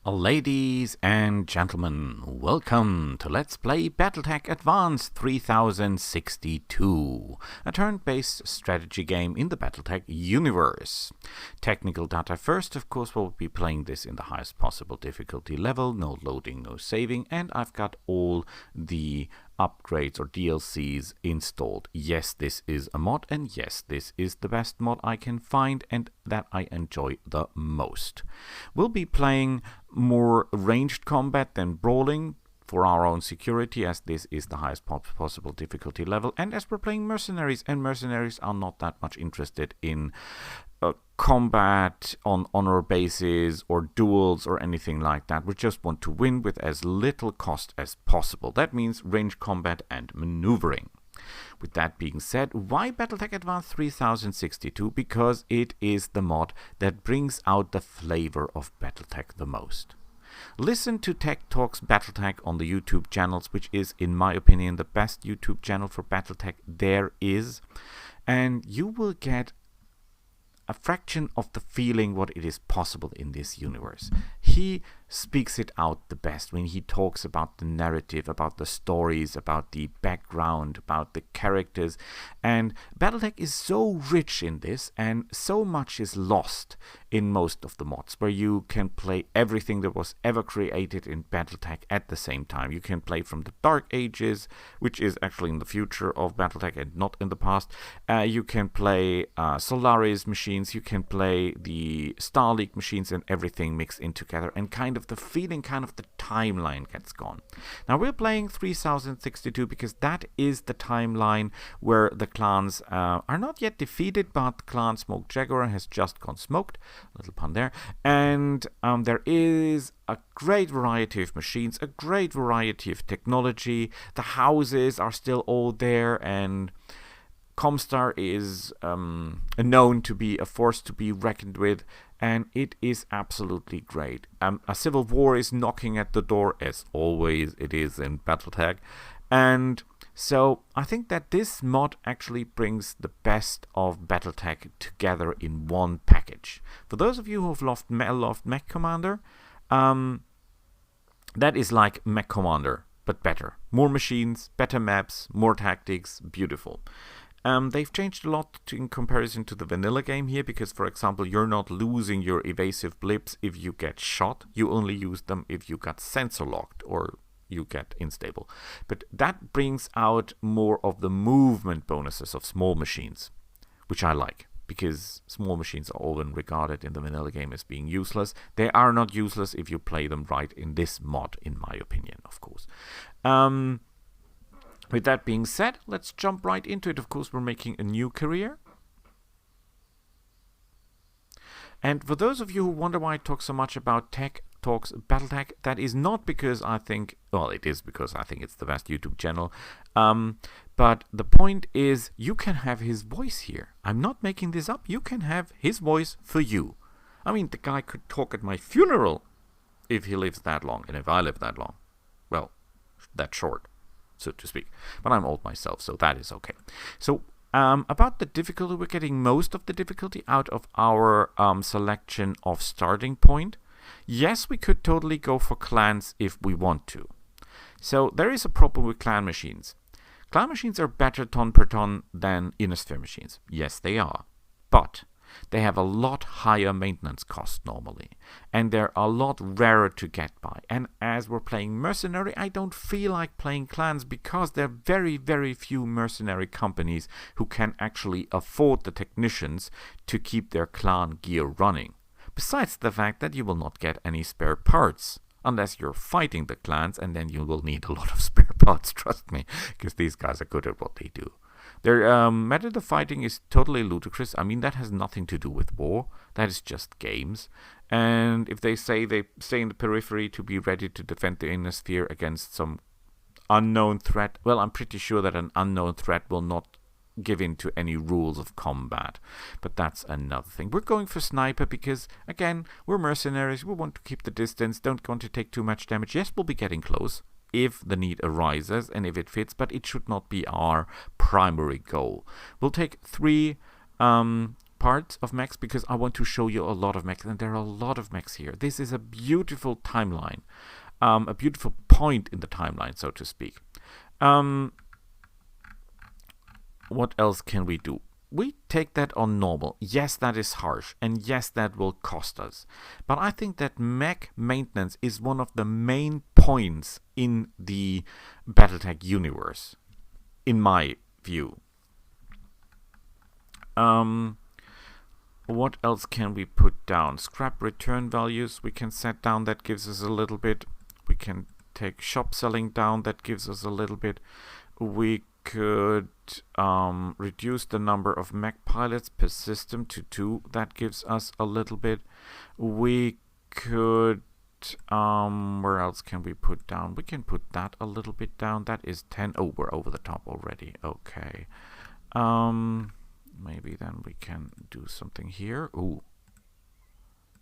Ladies and gentlemen, welcome to Let's Play BattleTech Advanced 3062, a turn-based strategy game in the BattleTech universe. Technical data first, of course, we'll be playing this in the highest possible difficulty level, no loading, no saving, and I've got all the upgrades or DLCs installed. Yes, this is a mod, and yes, this is the best mod I can find and that I enjoy the most. We'll be playing more ranged combat than brawling for our own security, as this is the highest possible difficulty level, and as we're playing mercenaries, and mercenaries are not that much interested in combat on honor bases or duels or anything like that. We just want to win with as little cost as possible. That means range combat and maneuvering. With that being said, why BattleTech Advanced 3062? Because it is the mod that brings out the flavor of BattleTech the most. Listen to Tech Talks BattleTech on the YouTube channels, which is, in my opinion, the best YouTube channel for BattleTech there is, and you will get a fraction of the feeling what it is possible in this universe. He speaks it out the best when he talks about the narrative, about the stories, about the background, about the characters. And BattleTech is so rich in this, and so much is lost in most of the mods, where you can play everything that was ever created in BattleTech at the same time. You can play from the Dark Ages, which is actually in the future of BattleTech and not in the past. You can play Solaris machines, you can play the Star League machines, and everything mixed in together, and kind of the feeling, kind of the timeline gets gone. Now we're playing 3062 because that is the timeline where the clans are not yet defeated, but clan Smoke Jaguar has just gone smoked, little pun there, and there is a great variety of machines, a great variety of technology. The houses are still all there, and Comstar is known to be a force to be reckoned with, and it is absolutely great. A civil war is knocking at the door, as always it is in BattleTech, and so I think that this mod actually brings the best of BattleTech together in one package. For those of you who have loved Mech Commander, that is like Mech Commander, but better. More machines, better maps, more tactics, beautiful. They've changed a lot in comparison to the vanilla game here, because, for example, you're not losing your evasive blips if you get shot. You only use them if you got sensor locked or you get unstable. But that brings out more of the movement bonuses of small machines, which I like, because small machines are often regarded in the vanilla game as being useless. They are not useless if you play them right in this mod, in my opinion, of course. With that being said, let's jump right into it. Of course, we're making a new career. And for those of you who wonder why I talk so much about Tech Talks BattleTech, that is not because I think, well, it is because I think it's the best YouTube channel. But the point is, you can have his voice here. I'm not making this up. You can have his voice for you. I mean, the guy could talk at my funeral if he lives that long, and if I live that long. Well, that short, so to speak. But I'm old myself, so that is okay. So about the difficulty, we're getting most of the difficulty out of our selection of starting point. Yes, we could totally go for clans if we want to. So there is a problem with clan machines. Clan machines are better ton per ton than Innisphere machines. Yes, they are. But they have a lot higher maintenance cost normally, and they're a lot rarer to get by. And as we're playing mercenary, I don't feel like playing clans, because there are very, very few mercenary companies who can actually afford the technicians to keep their clan gear running. Besides the fact that you will not get any spare parts unless you're fighting the clans, and then you will need a lot of spare parts, trust me, because these guys are good at what they do. Their method of fighting is totally ludicrous. I mean, that has nothing to do with war. That is just games. And if they say they stay in the periphery to be ready to defend the inner sphere against some unknown threat, well, I'm pretty sure that an unknown threat will not give in to any rules of combat. But that's another thing. We're going for sniper because, again, we're mercenaries. We want to keep the distance, don't want to take too much damage. Yes, we'll be getting close if the need arises and if it fits, but it should not be our primary goal. We'll take 3 parts of mechs because I want to show you a lot of mechs, and there are a lot of mechs here. This is a beautiful timeline, a beautiful point in the timeline, so to speak. What else can we do? We take that on normal. Yes, that is harsh, and yes, that will cost us. But I think that mech maintenance is one of the main points in the BattleTech universe, in my view. What else can we put down? Scrap return values we can set down. That gives us a little bit. We can take shop selling down. That gives us a little bit. We could reduce the number of mech pilots per system to 2. That gives us a little bit. We could where else can we put down? We can put that a little bit down. That is 10. Oh, we're over the top already. Okay. Maybe then we can do something here. Ooh,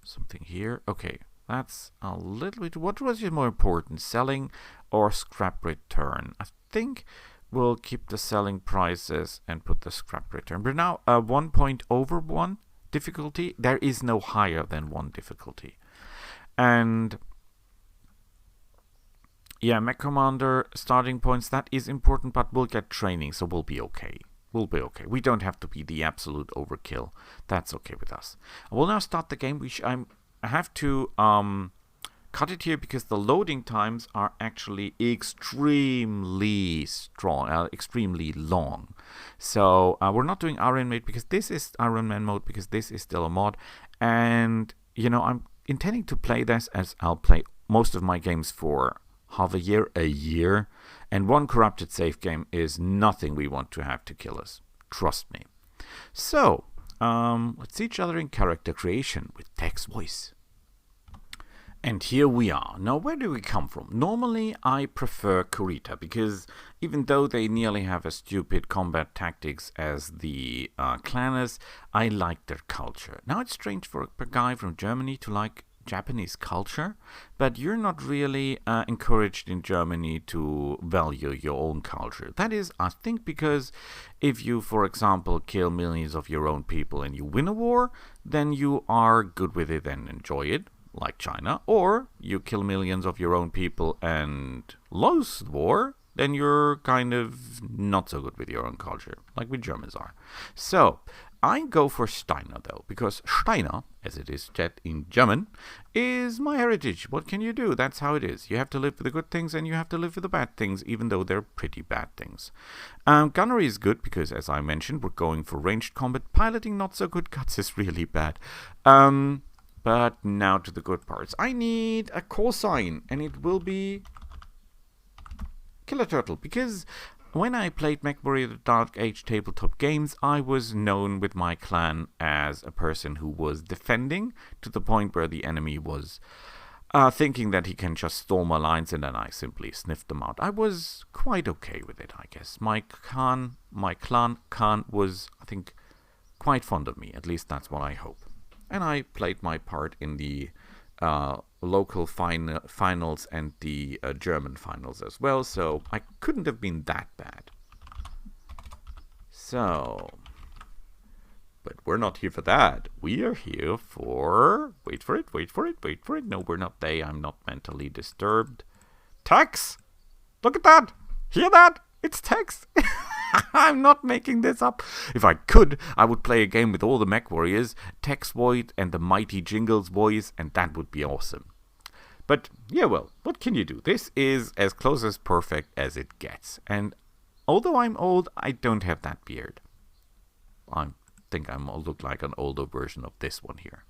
something here. Okay, that's a little bit. What was more important, selling or scrap return? I think we'll keep the selling prices and put the scrap return. We're now 1 point over 1 difficulty. There is no higher than 1 difficulty. And yeah, Mech Commander starting points, that is important, but we'll get training, so we'll be okay. We'll be okay. We don't have to be the absolute overkill. That's okay with us. I will now start the game, which I have to cut it here because the loading times are actually extremely strong, extremely long. So we're not doing Iron Man because this is Iron Man mode, because this is still a mod. And, you know, I'm intending to play this as I'll play most of my games for half a year, and one corrupted save game is nothing we want to have to kill us. Trust me. So, let's see each other in character creation with Tech's voice. And here we are. Now, where do we come from? Normally, I prefer Kurita, because even though they nearly have as stupid combat tactics as the Clanners, I like their culture. Now, it's strange for a guy from Germany to like Japanese culture, but you're not really encouraged in Germany to value your own culture. That is, I think, because if you, for example, kill millions of your own people and you win a war, then you are good with it and enjoy it, like China. Or you kill millions of your own people and lose the war, then you're kind of not so good with your own culture, like we Germans are. So I go for Steiner, though, because Steiner, as it is said in German, is my heritage. What can you do? That's how it is. You have to live with the good things and you have to live with the bad things, even though they're pretty bad things. Gunnery is good because, as I mentioned, we're going for ranged combat. Piloting, not so good. Guts is really bad. But now to the good parts. I need a call sign, and it will be Killer Turtle, because when I played MechWarrior the Dark Age tabletop games, I was known with my clan as a person who was defending to the point where the enemy was thinking that he can just storm our lines, and then I simply sniffed them out. I was quite okay with it, I guess. My clan Khan was, I think, quite fond of me. At least that's what I hope. And I played my part in the local finals and the German finals as well, so I couldn't have been that bad. So, but we're not here for that. We are here for, wait for it. No, we're not they. I'm not mentally disturbed. Tex! Look at that! Hear that? It's Tex! I'm not making this up. If I could, I would play a game with all the mech warriors, Tex voice and the mighty Jingles voice, and that would be awesome. But, yeah, well, what can you do? This is as close as perfect as it gets. And although I'm old, I don't have that beard. I think I look like an older version of this one here.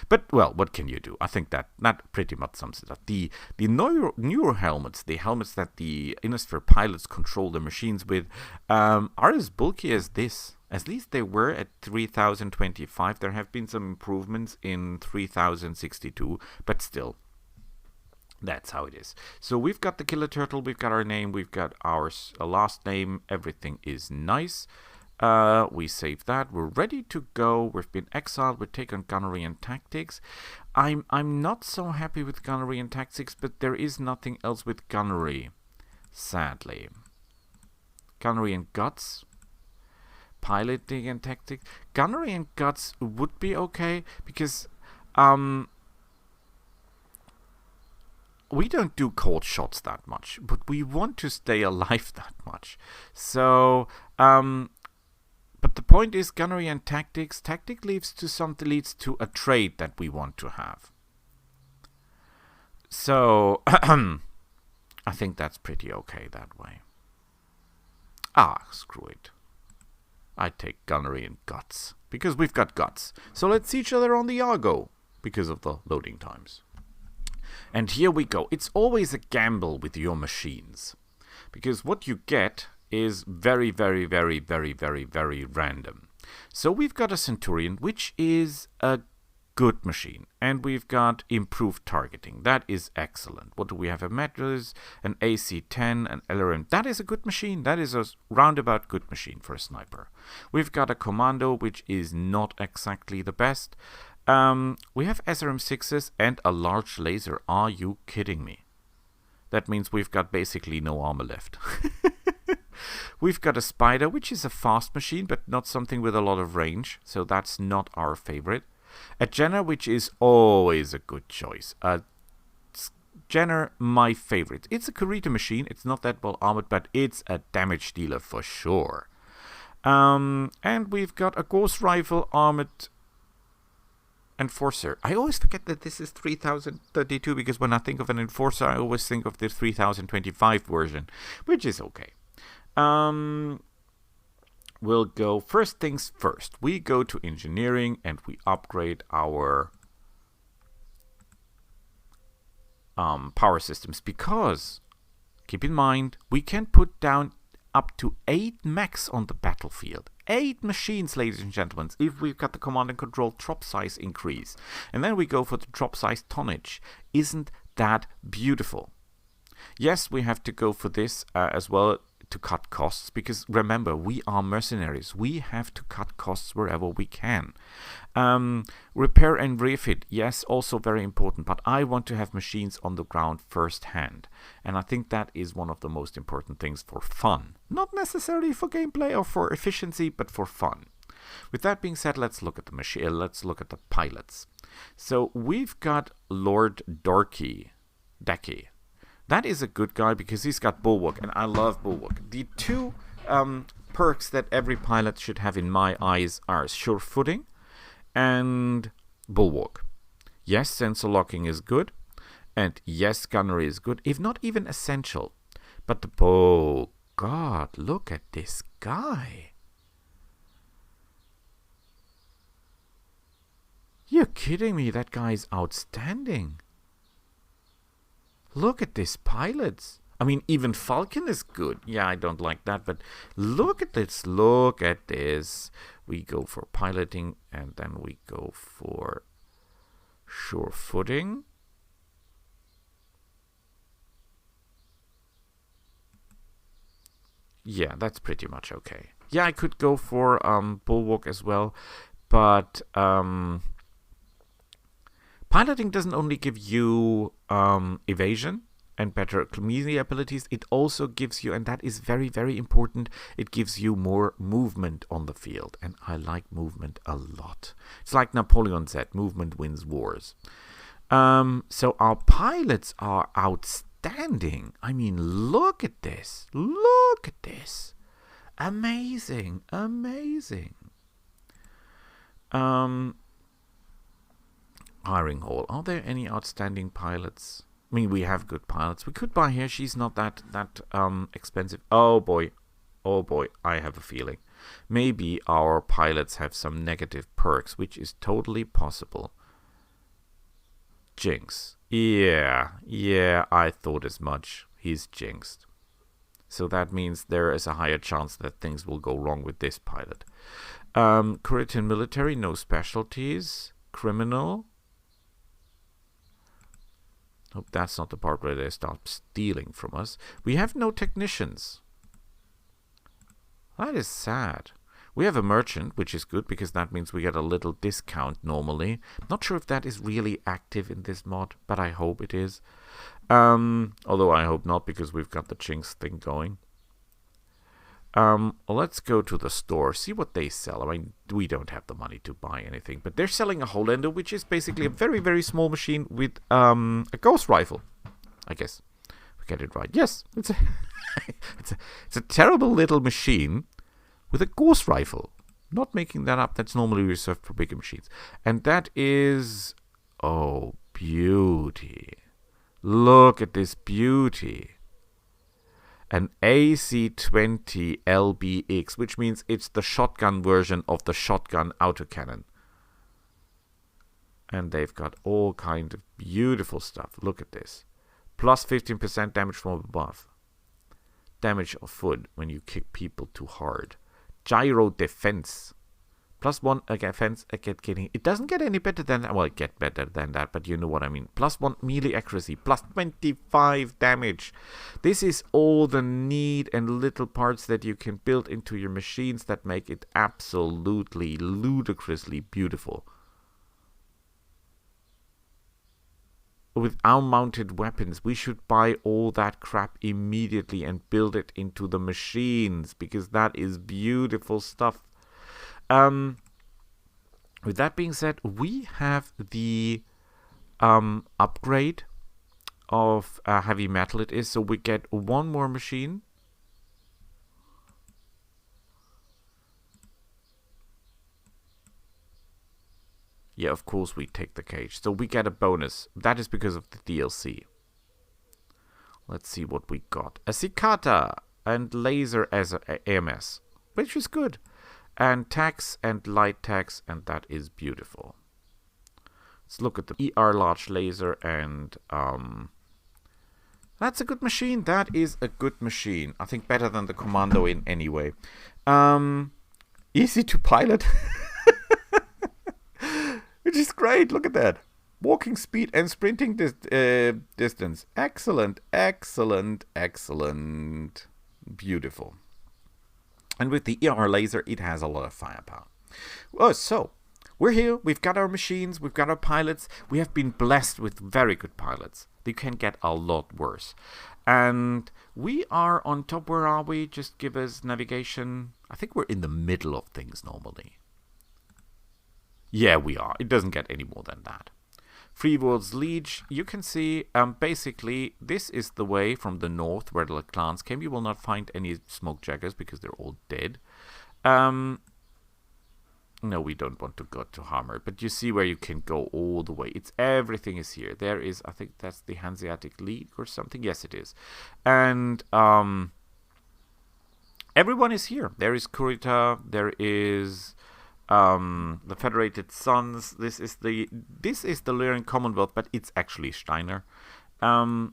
But, well, what can you do? I think that pretty much sums it up. The newer helmets, the helmets that the Innisphere pilots control the machines with, are as bulky as this. At least they were at 3025. There have been some improvements in 3062, but still, that's how it is. So we've got the Killer Turtle, we've got our name, we've got our last name, everything is nice. We save that. We're ready to go. We've been exiled. We take on gunnery and tactics. I'm not so happy with gunnery and tactics, but there is nothing else with gunnery, sadly. Gunnery and guts. piloting and tactics. Gunnery and guts would be okay because we don't do cold shots that much, but we want to stay alive that much. So, but the point is, gunnery and tactics. Tactic leads to a trait that we want to have. So, I think that's pretty okay that way. Screw it. I take gunnery and guts because we've got guts. So let's see each other on the Argo because of the loading times. And here we go. It's always a gamble with your machines because what you get is very, very, very, very, very, very random. So we've got a Centurion, which is a good machine, and we've got improved targeting. That is excellent. What do we have? A Metros, an AC-10, an LRM. That is a good machine. That is a roundabout good machine for a sniper. We've got a Commando, which is not exactly the best. We have SRM-6s and a large laser. Are you kidding me? That means we've got basically no armor left. We've got a Spider, which is a fast machine, but not something with a lot of range. So that's not our favorite. A Jenner, which is always a good choice. Jenner, my favorite. It's a Kurita machine. It's not that well armored, but it's a damage dealer for sure. And we've got a Ghost Rifle armored Enforcer. I always forget that this is 3032 because when I think of an Enforcer, I always think of the 3025 version, which is okay. We'll go first things first. We go to engineering and we upgrade our power systems because, keep in mind, we can put down up to 8 mechs on the battlefield. 8 machines, ladies and gentlemen, if we've got the command and control drop size increase. And then we go for the drop size tonnage. Isn't that beautiful? Yes, we have to go for this as well to cut costs, because remember, we are mercenaries. We have to cut costs wherever we can. Repair and refit, yes, also very important, but I want to have machines on the ground firsthand, and I think that is one of the most important things for fun. Not necessarily for gameplay or for efficiency, but for fun. With that being said, let's look at the machine. Let's look at the pilots. So we've got Lord Decky. That is a good guy because he's got Bulwark, and I love Bulwark. The two perks that every pilot should have in my eyes are Sure Footing and Bulwark. Yes, sensor locking is good, and yes, gunnery is good, if not even essential. But oh God, look at this guy. You're kidding me, that guy's outstanding. Look at this pilots. I mean, even Falcon is good. Yeah, I don't like that, but look at this. Look at this. We go for piloting, and then we go for Sure Footing. Yeah, that's pretty much okay. Yeah, I could go for Bulwark as well, but piloting doesn't only give you evasion and better melee abilities, it also gives you, and that is very, very important, it gives you more movement on the field. And I like movement a lot. It's like Napoleon said, movement wins wars. So our pilots are outstanding. I mean, look at this. Look at this. Amazing. Amazing. Hiring hall. Are there any outstanding pilots? I mean, we have good pilots. We could buy her. She's not that expensive. Oh boy. Oh boy. I have a feeling. Maybe our pilots have some negative perks, which is totally possible. Jinx. Yeah, I thought as much. He's jinxed. So that means there is a higher chance that things will go wrong with this pilot. Kuritan military, no specialties. Criminal. Hope that's not the part where they stop stealing from us. We have no technicians. That is sad. We have a merchant, which is good because that means we get a little discount normally. Not sure if that is really active in this mod, but I hope it is. Although I hope not because we've got the Jinx thing going. Let's go to the store, see what they sell. I mean, we don't have the money to buy anything, but they're selling a Hollander, which is basically a very, very small machine with a ghost rifle. I guess we get it right. Yes, it's a it's a terrible little machine with a ghost rifle. Not making that up. That's normally reserved for bigger machines, and that is beauty. Look at this beauty. An AC-20 LBX, which means it's the shotgun version of the shotgun autocannon. And they've got all kind of beautiful stuff. Look at this. Plus 15% damage from above. Damage of foot when you kick people too hard. Gyro defense. Plus 1 offense against getting. It doesn't get any better than that. Well, it gets better than that, but you know what I mean. Plus 1 melee accuracy. Plus 25 damage. This is all the neat and little parts that you can build into your machines that make it absolutely ludicrously beautiful. With our mounted weapons, we should buy all that crap immediately and build it into the machines, because that is beautiful stuff. With that being said, we have the upgrade of heavy metal it is, so we get one more machine. Yeah, of course we take the cage. So we get a bonus. That is because of the DLC. Let's see what we got. A cicada and laser as a AMS, which is good. And tax and light tax, and that is beautiful. Let's look at the ER large laser, and that's a good machine. That is a good machine. I think better than the Commando in any way. Easy to pilot. Which is great. Look at that. Walking speed and sprinting distance. Excellent, excellent, excellent. Beautiful. And with the ER laser, it has a lot of firepower. Oh, so we're here. We've got our machines. We've got our pilots. We have been blessed with very good pilots. They can get a lot worse. And we are on top. Where are we? Just give us navigation. I think we're in the middle of things normally. Yeah, we are. It doesn't get any more than that. Free World's Liege. You can see, basically, this is the way from the north where the clans came. You will not find any smoke jaggers because they're all dead. No, we don't want to go to Hammer, but you see where you can go all the way. Everything is here. There is, I think that's the Hanseatic League or something. Yes, it is. And everyone is here. There is Kurita. There is the Federated Sons. This is the Lyrian Commonwealth, but it's actually Steiner. The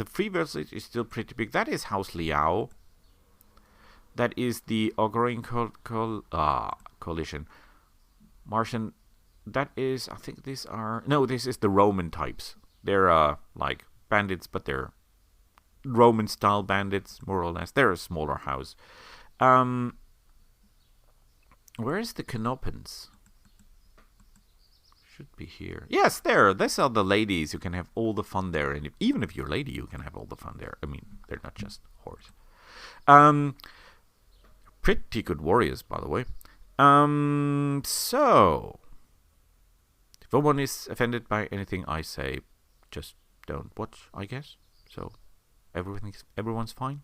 Free World is still pretty big. That is House Liao. That is the Auguring Coalition. Martian. That is, I think these are... No, this is the Roman types. They're like bandits, but they're Roman-style bandits, more or less. They're a smaller house. Where is the Canopans? Should be here. Yes, there. These are the ladies. You can have all the fun there. And even if you're a lady, you can have all the fun there. I mean, they're not just whores. Pretty good warriors, by the way. So, if anyone is offended by anything I say, just don't watch, I guess. So, everyone's fine.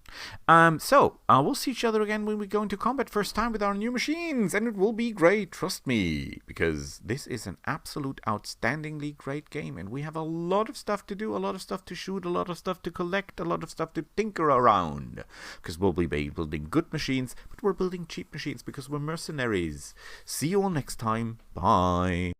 So we'll see each other again when we go into combat first time with our new machines, and it will be great, trust me, because this is an absolute outstandingly great game, and we have a lot of stuff to do, a lot of stuff to shoot, a lot of stuff to collect, a lot of stuff to tinker around, because we'll be building good machines, but we're building cheap machines because we're mercenaries. See you all next time. Bye.